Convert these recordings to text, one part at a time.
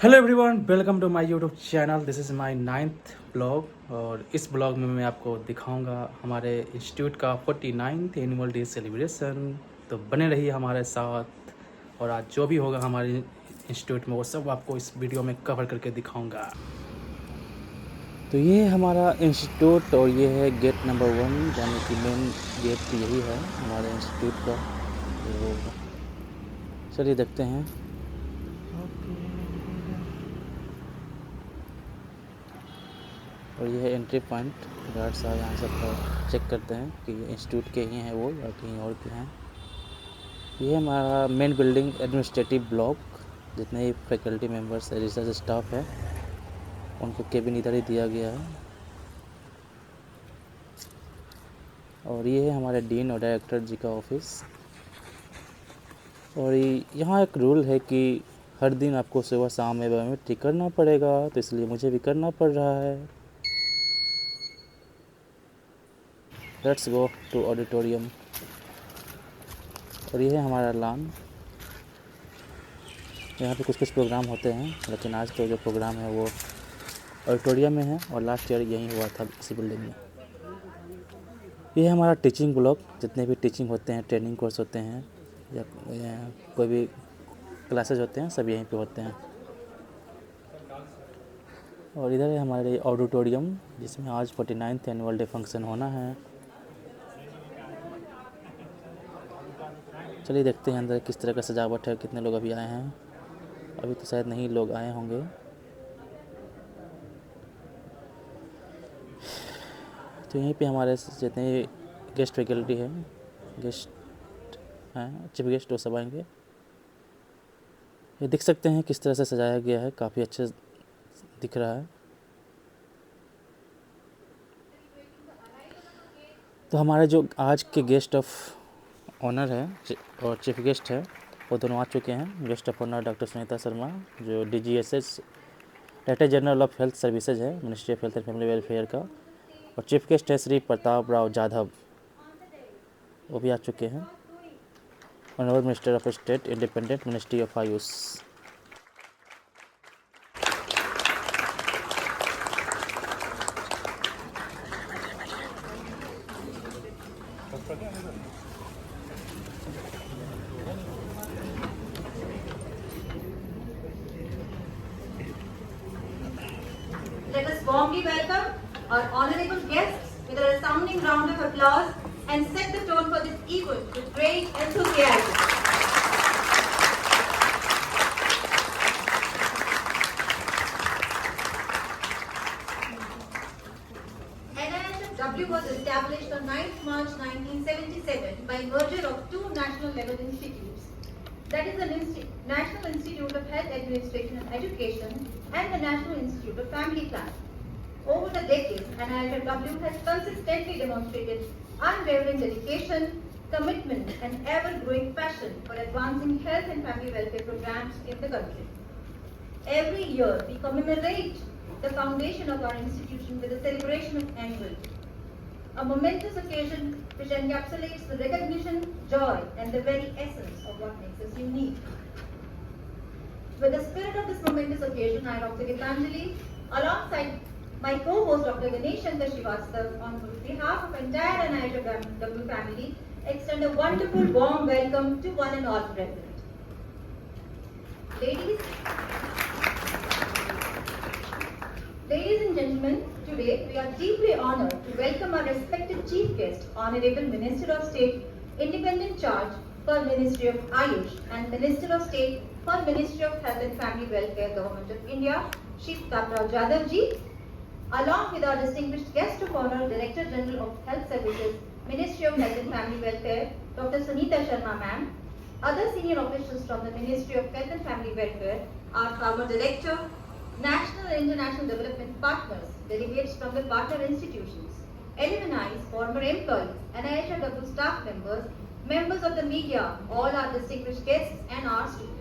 Hello everyone, welcome to my YouTube channel. This is my 9th blog और इस blog में मैं आपको दिखाऊंगा हमारे इंस्टीट्यूट का 49th एनुअल डे सेलिब्रेशन। तो बने रहिए हमारे साथ और आज जो भी होगा हमारे इंस्टीट्यूट में वो सब आपको इस वीडियो में कवर करके दिखाऊंगा। तो ये है हमारा इंस्टीट्यूट और ये है गेट नंबर 1, यानी कि मेन गेट यही है हमारे इंस्टीट्यूट का। तो चलिए देखते हैं। और ये है एंट्री पॉइंट। गार्ड साहब यहाँ सब चेक करते हैं कि इंस्टीट्यूट के ही हैं वो या कहीं और के हैं। ये हमारा मेन बिल्डिंग एडमिनिस्ट्रेटिव ब्लॉक, जितने ही फैकल्टी मेंबर्स है, रिसर्च स्टाफ है, उनको केबिन इधर ही दिया गया है। और ये है हमारे डीन और डायरेक्टर जी का ऑफिस। और यहाँ एक रूल है कि हर दिन आपको सुबह शाम में बायोमेट्रिक करना पड़ेगा, तो इसलिए मुझे भी करना पड़ रहा है। Let's go to auditorium. और ये है हमारा लॉन। यहाँ पे कुछ प्रोग्राम होते हैं, लेकिन आज तो जो प्रोग्राम है वो ऑडिटोरियम में है और लास्ट ईयर यहीं हुआ था इसी बिल्डिंग में। ये है हमारा टीचिंग ब्लॉक। जितने भी टीचिंग होते हैं, ट्रेनिंग कोर्स होते हैं या कोई भी क्लासेज होते हैं, सब यहीं पे होते हैं। और इधर है हमारे ऑडिटोरियम, जिसमें आज 49th एनुअल डे फंक्शन होना है। चलिए देखते हैं अंदर किस तरह का सजावट है, कितने लोग अभी आए हैं। अभी तो शायद नहीं लोग आए होंगे। तो यहीं पे हमारे जितने गेस्ट फैकल्टी है, गेस्ट हैं, चीफ गेस्ट, वो सब आएंगे। ये देख सकते हैं किस तरह से सजाया गया है, काफ़ी अच्छे दिख रहा है। तो हमारे जो आज के गेस्ट ऑफ ऑनर है और चीफ गेस्ट है, वो दोनों आ चुके हैं। Guest of honour doctor Sunita Sharma, जो DGSS director general of health services है, ministry of health and family welfare का। और चीफ गेस्ट है श्री प्रताप राव जाधव, वो भी आ चुके हैं। Honourable minister of state, independent ministry of Ayush. Let us warmly welcome our honorable guests with a resounding round of applause and set the tone for this event with great enthusiasm. NIHFW was established on 9th March 1977 by merger of two national level institutes. That is the National Institute of Health Administration and Education and the National Institute of Family Planning. Over the decades, NIHFW has consistently demonstrated unwavering dedication, commitment, and ever-growing passion for advancing health and family welfare programs in the country. Every year, we commemorate the foundation of our institution with a celebration of annual day, a momentous occasion which encapsulates the recognition, joy, and the very essence of what makes us unique. With the spirit of this momentous occasion, I, Dr. Gitanjali, alongside my co-host Dr. Ganesh Shankar Srivastava, on behalf of entire NIHFW family, extend a wonderful warm welcome to one and all present. Ladies and gentlemen, today we are deeply honored to welcome our respected chief guest, Honorable Minister of State, Independent Charge for Ministry of Ayush and Minister of State for Ministry of Health and Family Welfare, Government of India, Shri Pratap Rao Jadhav ji, along with our distinguished guest of honor, Director General of Health Services, Ministry of Health and Family Welfare, Dr. Sunita Sharma ma'am, other senior officials from the Ministry of Health and Family Welfare, our former Director, National and International Development Partners, delegates from the partner institutions, alumni, former employees, NIHFW staff members, members of the media, all our distinguished guests and our students.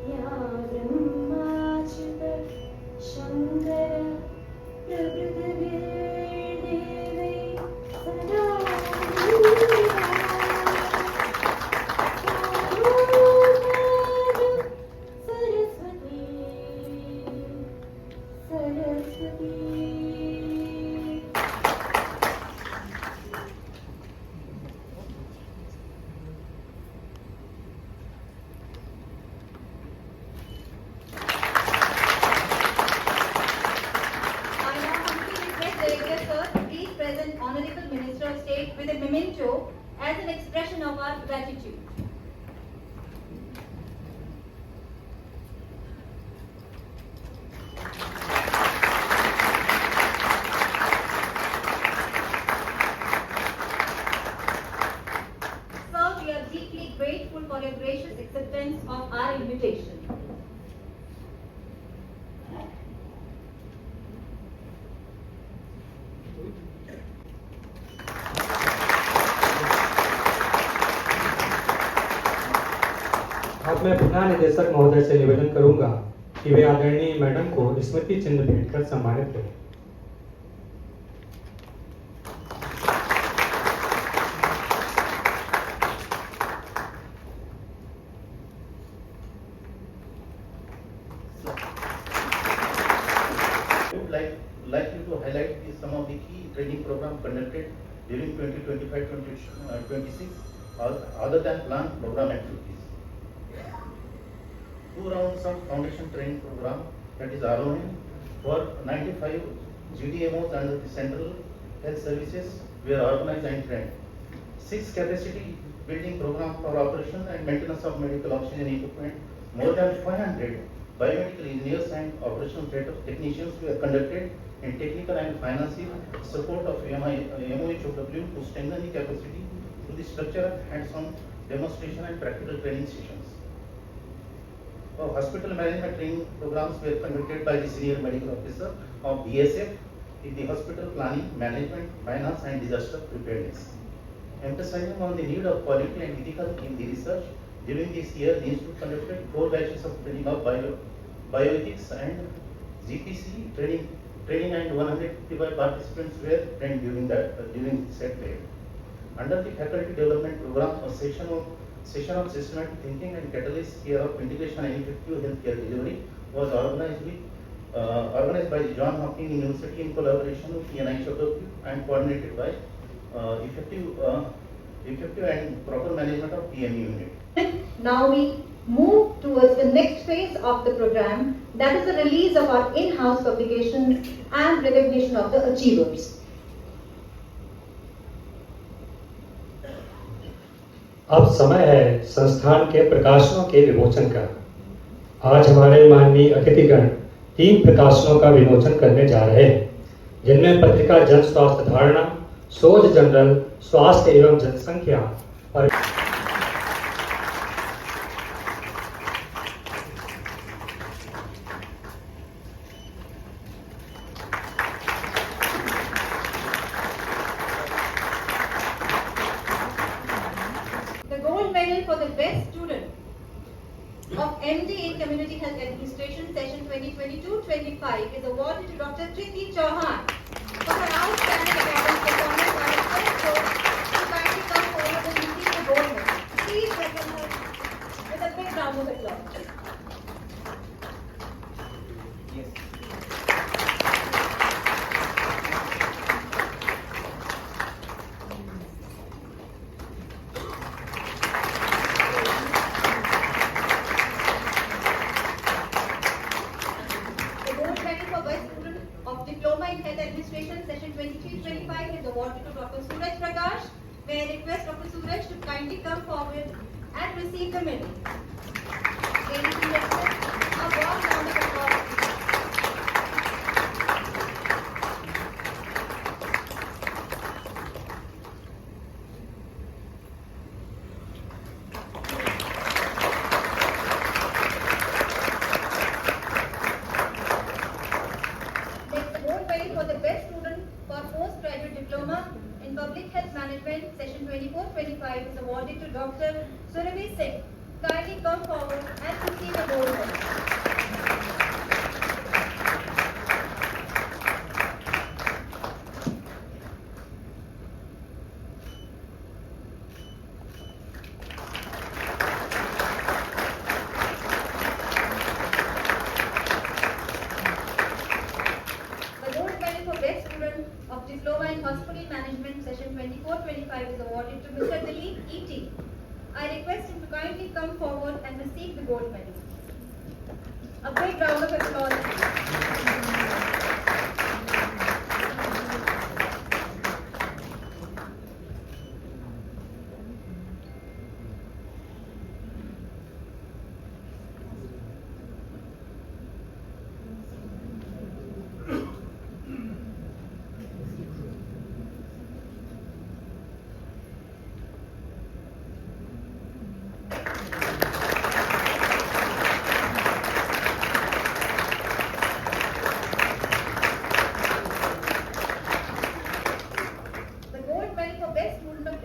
या Brahma video as an expression of our gratitude. Sir, we are deeply grateful for your gracious acceptance of our invitation. अब मैं पुनः निदेशक महोदय से निवेदन करूंगा कि वे आदरणीय मैडम को स्मृति चिन्ह भेंट कर सम्मानित करें। I would like you to highlight some of the key training program conducted during 2025-26 other than planned program activities. 2 rounds of foundation training program, that is RON, for 95 GDMOs under the Central Health Services were organized and trained. 6 capacity building program for operation and maintenance of medical oxygen equipment. More than 500 biomedical engineers and operational technicians were conducted in technical and financial support of MOHOW to strengthen the capacity through the structure of hands-on demonstration and practical training sessions. Hospital management training programs were conducted by the senior medical officer of BSF in the hospital planning, management, finance and disaster preparedness. Emphasizing on the need of quality and ethical in the research, during this year the institute conducted 4 batches of training of bioethics and GPC training and 155 participants were trained during said period. Under the faculty development program, a session of systematic thinking and catalyst care of integration and effective healthcare delivery was organized by the John Hopkins University in collaboration with the NIHOW and coordinated by effective and proper management of PME unit. Now we move towards the next phase of the program, that is the release of our in-house publications and recognition of the achievers. अब समय है संस्थान के प्रकाशनों के विमोचन का। आज हमारे माननीय अतिथिगण 3 प्रकाशनों का विमोचन करने जा रहे हैं, जिनमें पत्रिका जन स्वास्थ्य धारणा, शोध जनरल स्वास्थ्य एवं जनसंख्या और The gold medal for the best student of MD in Community Health Administration session 2022-25 is awarded to Dr. Triti Chauhan for her outstanding academic performance and her first to kindly come forward and receive the gold medal. Please welcome her with a big round of applause. The gold medal for best student of Diploma in Health Administration session 23-25 is awarded to Dr. Suraj Prakash. May I request Dr. Suraj to kindly come forward and receive the medal. Ladies and gentlemen, a warm round of applause. Next, gold medal for the best student for postgraduate diploma in public health management session 24-25 is awarded to Dr. Surabhi Singh. Kindly come forward and receive the gold medal. The gold medal for best student of Diploma in Hospital Management session 24-25 is awarded to Mr. Dilip E.T. I request him to kindly come forward and receive the gold medal. A big round of applause.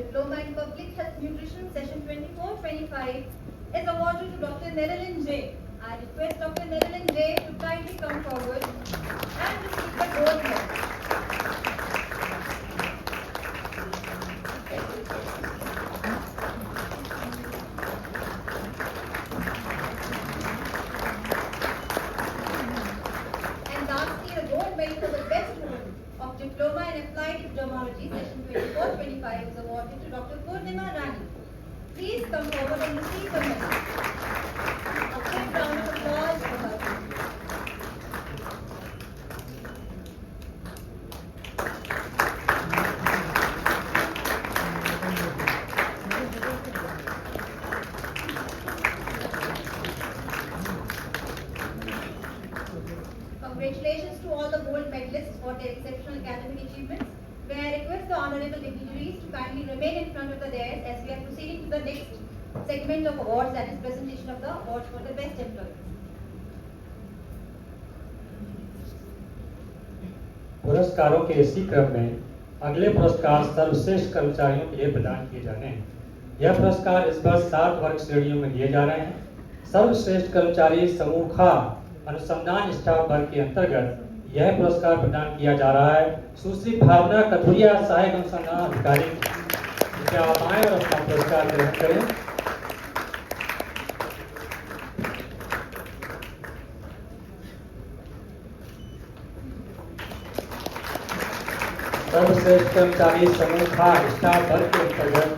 Diploma in Public Health Nutrition Session 24-25 is awarded to Dr. Nerilyn J. I request Dr. Nerilyn J. to kindly come forward and receive the gold medal. And lastly, the gold medal for the best woman of Diploma in Applied Epidemiology Session 24-25 is awarded to Dr. Purnima Rani. Please come forward and receive the medal. A quick round of applause for her. Congratulations to all the gold medalists for their exceptional academic achievements. May I request the honorable dignitaries to kindly remain in front of the dais as we are proceeding to the next segment of awards, that is presentation of the awards for the best employees. पुरस्कारों के इसी क्रम में अगले पुरस्कार सर्वश्रेष्ठ कर्मचारियों के लिए प्रदान किए जाने हैं। यह पुरस्कार इस बार 7 वर्ग श्रेणियों में दिए जा रहे हैं। सर्वश्रेष्ठ कर्मचारी समूह खा अनुसंधान स्टाफ वर्ग के अंतर्गत यह पुरस्कार प्रदान किया जा रहा है सुश्री भावना कथुरिया, सहायक अनुसंधान अधिकारी। कृपया आप आएं और अपना पुरस्कार ग्रहण करें। सर्वश्रेष्ठ कर्मचारी समूह खा स्टाफ वर्ग के अंतर्गत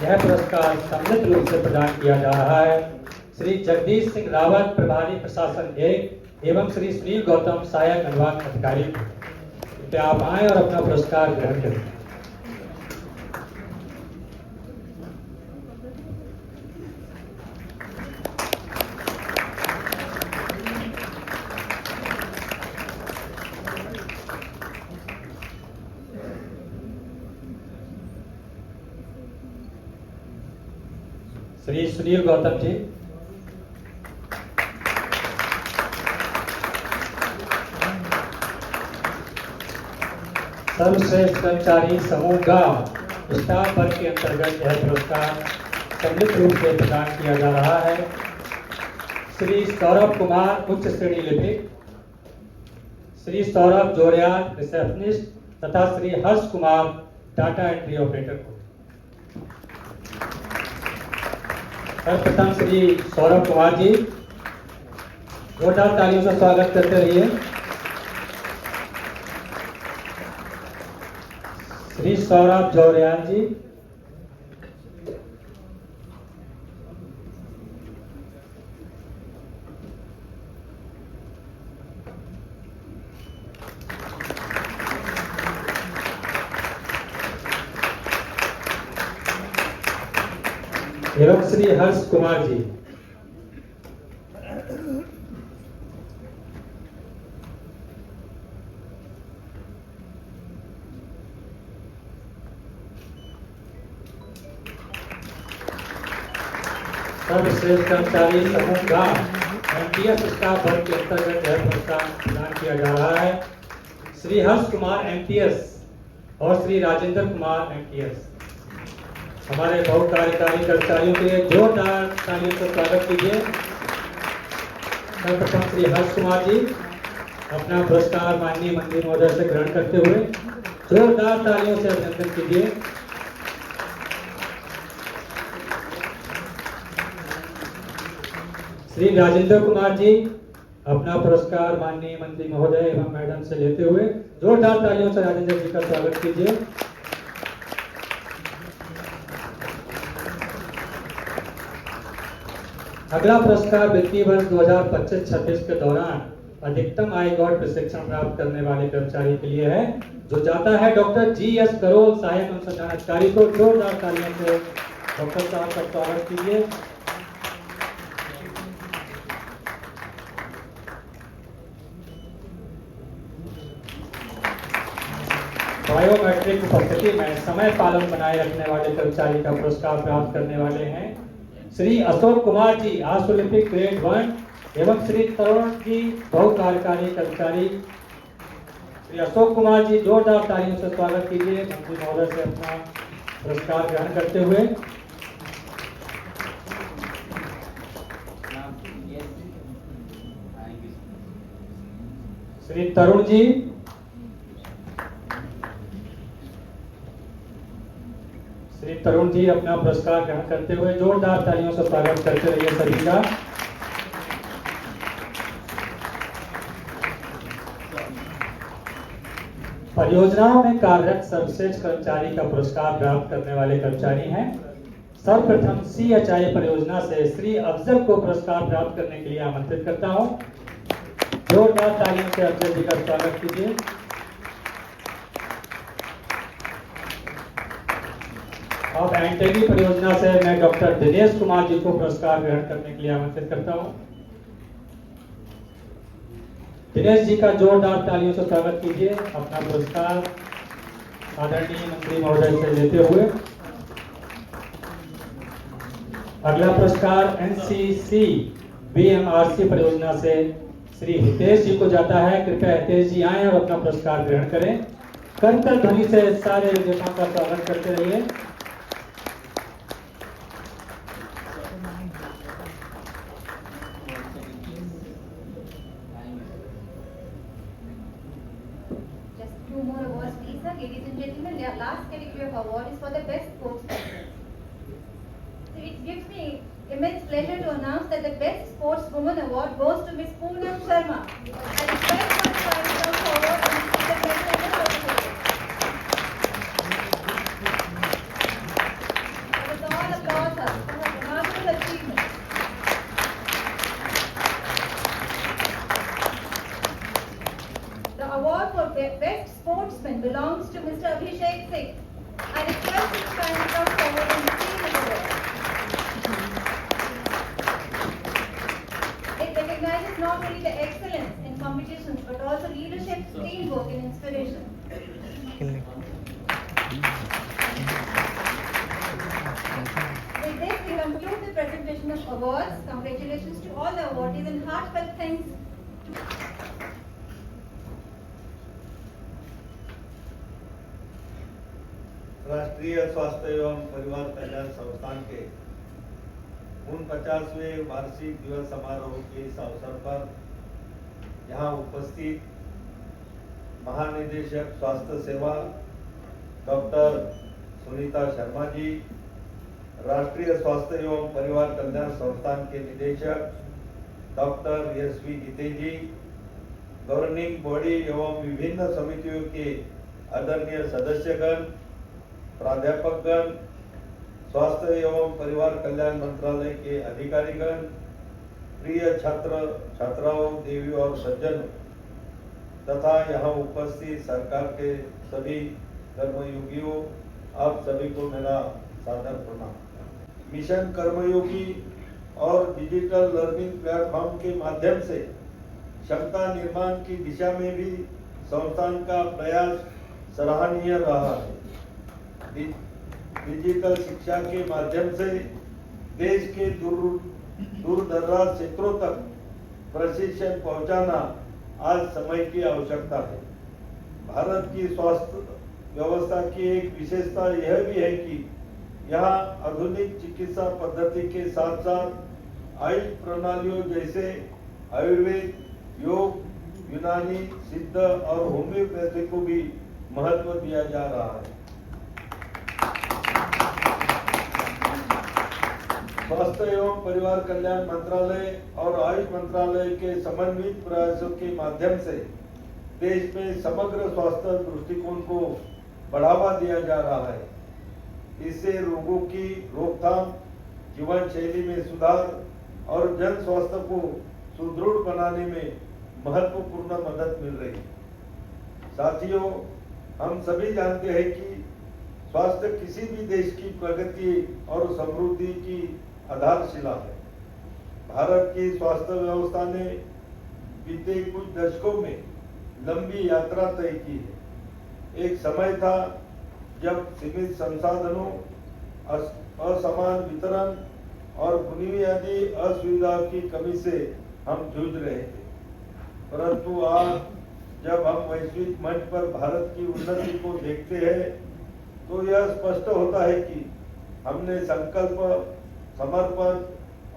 यह पुरस्कार सम्मिलित रूप से प्रदान किया जा रहा है श्री जगदीश सिंह रावत, प्रभारी प्रशासन 1 एवं श्री सुनील गौतम, सहायक अनुभाग अधिकारी। कृपया आप आएं और अपना पुरस्कार ग्रहण करें। श्री सुनील गौतम जी। सर्वश्रेष्ठ कर्मचारी समूह गांव स्टाफ वर्ग के अंतर्गत यह पुरस्कार सम्मिलित रूप से प्रदान किया जा रहा है श्री सौरभ कुमार, उच्च श्रेणी लिपिक, श्री सौरभ जोरियाल, रिसेप्शनिस्ट तथा Shri Harsh Kumar, data entry operator को। सर्वप्रथम श्री सौरभ कुमार जी, जोरदार तालियों से स्वागत करते रहिए। श्री सौरभ जोरियाल जी, एवं श्री हर्ष कुमार जी। सर्वश्रेष्ठ कर्मचारी समूह गांव एमटीएस स्टाफ वर्ग के अंतर्गत यह पुरस्कार प्रदान किया जा रहा है श्री हर्ष कुमार एमटीएस और श्री राजेंद्र कुमार एमटीएस। हमारे बहुत कार्यकारी कर्मचारियों के लिए जोरदार तालियों से स्वागत कीजिए। सर्वप्रथम श्री हर्ष कुमार जी अपना पुरस्कार माननीय मंत्री महोदय से ग्रहण करते हुए जोरदार तालियों से अभिनंदन कीजिए। श्री राजेंद्र कुमार जी अपना पुरस्कार माननीय मंत्री महोदय एवं मैडम से लेते हुए जोरदार तालियों से राजेंद्र जी का स्वागत कीजिए। अगला पुरस्कार वित्तीय वर्ष 2025-26 के दौरान अधिकतम आय गौर प्रशिक्षण प्राप्त करने वाले कर्मचारी के लिए है, जो जाता है डॉक्टर GS करोल, सहायक अनुसंधान अधिकारी को। जोरदार तालियों से डॉक्टर साहब का स्वागत कीजिए। बायोमेट्रिक उपस्थिति में समय पालन बनाए रखने वाले कर्मचारी का पुरस्कार प्राप्त करने वाले हैं श्री अशोक कुमार जी, आशुलिपिक ग्रेड 1 एवं श्री तरुण जी, बहु कार्यकारी कर्मचारी। श्री अशोक कुमार जी जोरदार तालियों से स्वागत कीजिए। मंत्री महोदय से अपना पुरस्कार ग्रहण करते हुए श्री तरुण जी, अपना पुरस्कार ग्रहण करते हुए जोरदार तालियों से स्वागत करते रहिए सभी का। परियोजनाओं में कार्यरत सर्वश्रेष्ठ कर्मचारी का पुरस्कार प्राप्त करने वाले कर्मचारी हैं। सर्वप्रथम CHI परियोजना से श्री अफजल को पुरस्कार प्राप्त करने के लिए आमंत्रित करता हूं। जोरदार तालियों से अफजल जी का स्वागत कीजिए। अब एंटेगी परियोजना से मैं डॉक्टर दिनेश कुमार जी को पुरस्कार ग्रहण करने के लिए आमंत्रित करता हूं। दिनेश जी का जोरदार तालियों से स्वागत कीजिए। अपना पुरस्कार आदरणीय मंत्री महोदय से लेते हुए। अगला पुरस्कार NCC BMRC परियोजना से श्री हितेश जी को जाता है। कृपया हितेश जी आए और अपना पुरस्कार ग्रहण करें। करताल ध्वनि से सारे विजेताओं का स्वागत करते रहिए। Two more awards, please, sir. Ladies and gentlemen, the last category of award is for the best sportsperson. So it gives me immense pleasure to announce that the best sportswoman award goes to Miss Poonam Sharma. I request her to come forward and receive the medal and the certificate. Let us all applaud her for her remarkable achievement. The award for best sportsman belongs to Mr. Abhishek Singh. I request him to kindly come forward and receive the award. It recognizes not only the excellence in competitions but also leadership, teamwork and inspiration. With this, we conclude the presentation of awards. Congratulations to all the awardees and heartfelt thanks राष्ट्रीय स्वास्थ्य एवं परिवार कल्याण संस्थान के 49वें वार्षिक दिवस समारोह के इस अवसर पर यहाँ उपस्थित महानिदेशक स्वास्थ्य सेवा डॉक्टर सुनीता शर्मा जी, राष्ट्रीय स्वास्थ्य एवं परिवार कल्याण संस्थान के निदेशक डॉक्टर SV गीते जी, गवर्निंग बॉडी एवं विभिन्न समितियों के आदरणीय सदस्यगण, प्राध्यापकगण, स्वास्थ्य एवं परिवार कल्याण मंत्रालय के अधिकारीगण, प्रिय छात्र छात्राओं, देवी और सज्जन तथा यहाँ उपस्थित सरकार के सभी कर्मयोगियों, आप सभी को मेरा सादर प्रणाम। मिशन कर्मयोगी और डिजिटल लर्निंग प्लेटफॉर्म के माध्यम से क्षमता निर्माण की दिशा में भी संस्थान का प्रयास सराहनीय रहा है। डिजिटल शिक्षा के माध्यम से देश के दूर दराज क्षेत्रों तक प्रशिक्षण पहुंचाना आज समय की आवश्यकता है। भारत की स्वास्थ्य व्यवस्था की एक विशेषता यह भी है कि यहाँ आधुनिक चिकित्सा पद्धति के साथ साथ आयुष प्रणालियों जैसे आयुर्वेद, योग, यूनानी, सिद्ध और होम्योपैथी को भी महत्व दिया जा रहा है। स्वास्थ्य एवं परिवार कल्याण मंत्रालय और आयुष मंत्रालय के समन्वित प्रयासों के माध्यम से देश में समग्र स्वास्थ्य दृष्टिकोण को बढ़ावा दिया जा रहा है। इससे रोगों की रोकथाम, जीवन शैली में सुधार और जन स्वास्थ्य को सुदृढ़ बनाने में महत्वपूर्ण मदद मिल रही है। साथियों, हम सभी जानते हैं कि स्वास्थ्य किसी भी देश की प्रगति और समृद्धि की आधारशिला है। भारत की स्वास्थ्य व्यवस्था ने बीते कुछ दशकों में लंबी यात्रा तय की है। एक समय था जब सीमित संसाधनों, असमान वितरण और बुनियादी असुविधा की कमी से हम जूझ रहे थे, परंतु आज जब हम वैश्विक मंच पर भारत की उन्नति को देखते हैं तो यह स्पष्ट होता है कि हमने संकल्प, समर्पण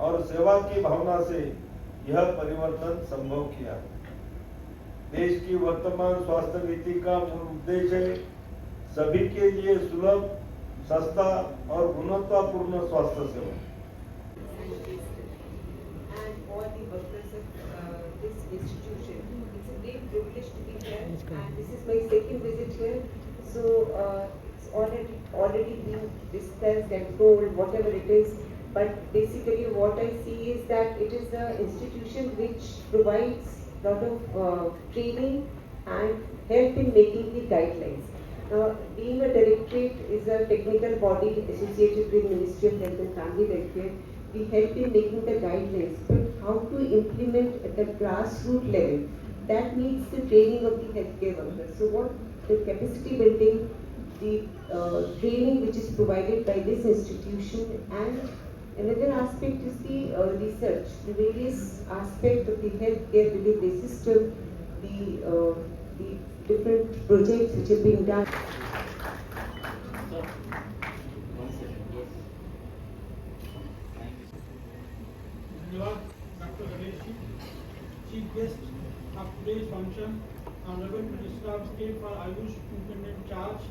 और सेवा की भावना से यह परिवर्तन संभव किया। देश की वर्तमान स्वास्थ्य नीति का मूल उद्देश्य है सभी के लिए सुलभ, सस्ता और गुणवत्तापूर्ण स्वास्थ्य सेवा। And all the workers of this institution. It's a great privilege to be here, and this is my second visit here. So it's already been discussed and told whatever it is. But basically, what I see is that it is an institution which provides a lot of training and help in making the guidelines. Now, being a directorate is a technical body associated with Ministry of Health and Family Welfare. We help in making the guidelines, but how to implement at the grassroots level, that needs the training of the healthcare workers. So what the capacity building, the training which is provided by this institution, and another aspect is the research, the various aspects of the healthcare delivery system, the different projects which have been done. Dr. Ganesh, Chief Guest of today's function, Honorable Minister of State for Ayush Independent Charge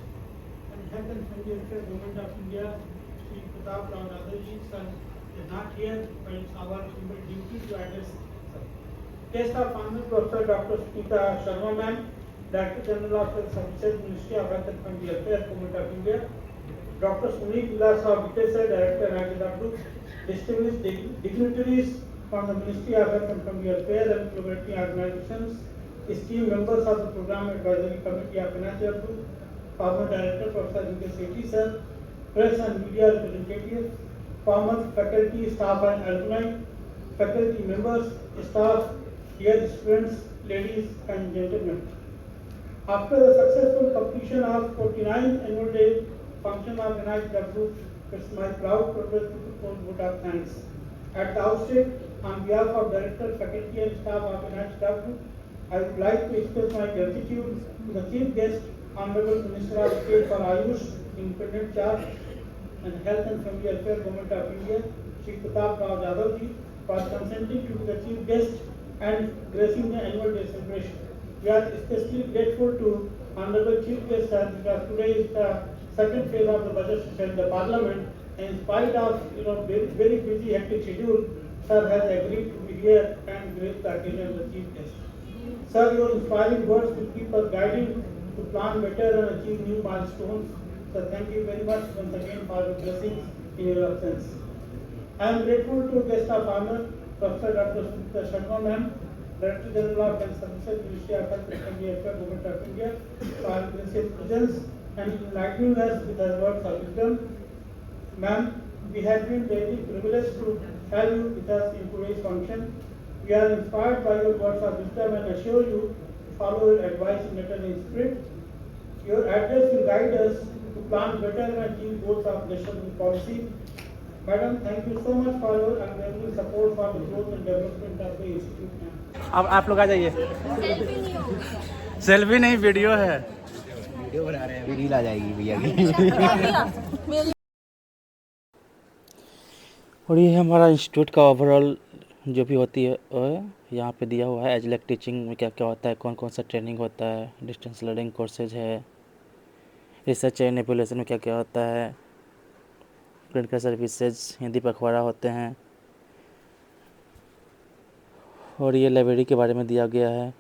and Health and Family Welfare, Government of India, Shri Pratap Rao Jadavji, sir, is not here, but it's our humble duty to address. Guest of Honor Professor Dr. Smita Sharma Ma'am, Director General of Health Services, Ministry of Health and Family Welfare, Government of India, Dr. Sunil Vilas Vitese, Director NITW, distinguished dignitaries from the Ministry of Health and Family Welfare and collaborating organizations, esteemed members of the Program Advisory Committee of NITW, former Director Professor V.K. Sethi sir, press and media representatives, former faculty, staff and alumni, faculty members, staff, dear students, ladies and gentlemen. After the successful completion of 49th annual day function of NITW, it's my proud privilege to propose vote of thanks. At the outset, on behalf of Director, faculty and staff of NITW, I would like to express my gratitude to the Chief Guest, Honorable Minister of State for Ayush, Independent Charge and Health and Family Welfare, Government of India, Shri Pratap Rao Jadavji, for consenting to be the Chief Guest and gracing the annual day celebration. We are especially grateful to Honorable Chief Guest sir, because today is the second phase of the budget session in the Parliament, and in spite of very busy hectic schedule, sir has agreed to be here and grace the occasion of the Chief Guest. Sir, your inspiring words will keep us guiding to plan better and achieve new milestones. So thank you very much once again for your blessings in your absence. I am grateful to guest of honor, Professor Dr. Smita Sharma Ma'am, Director General of Health Services, Ministry of Health and Family Welfare, Government of India, for gracious presence and enlightening us with her words of wisdom. Ma'am, we have been very privileged to have you with us in today's function. We are inspired by your words of wisdom and assure you to follow your advice in letter and spirit. Your address will guide us to plan better and achieve goals of national policy. Madam, thank you so much for your unwavering support for the growth and development of the institute. अब आप लोग आ जाइए। Selfie नहीं, video है। Video बना रहे हैं, अभी रील आ जाएगी भैया की। और ये हमारा इंस्टीट्यूट का ओवरऑल जो भी होती है यहाँ पे दिया हुआ है। एजलेक टीचिंग में क्या क्या होता है, कौन कौन सा ट्रेनिंग होता है, डिस्टेंस लर्निंग कोर्सेज है, रिसर्च एंड एवल्यूएशन में क्या क्या होता है, क्लिनिकल सर्विसेज, हिंदी पखवाड़ा होते हैं। और ये लाइब्रेरी के बारे में दिया गया है।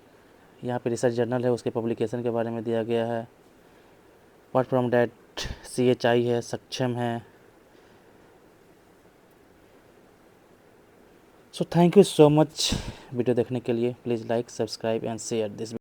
यहाँ पे रिसर्च जर्नल है, उसके पब्लिकेशन के बारे में दिया गया है। अपार्ट फ्रॉम डैट CHI है, सक्षम है। So thank you so much video देखने के लिए। Please like, subscribe and share this.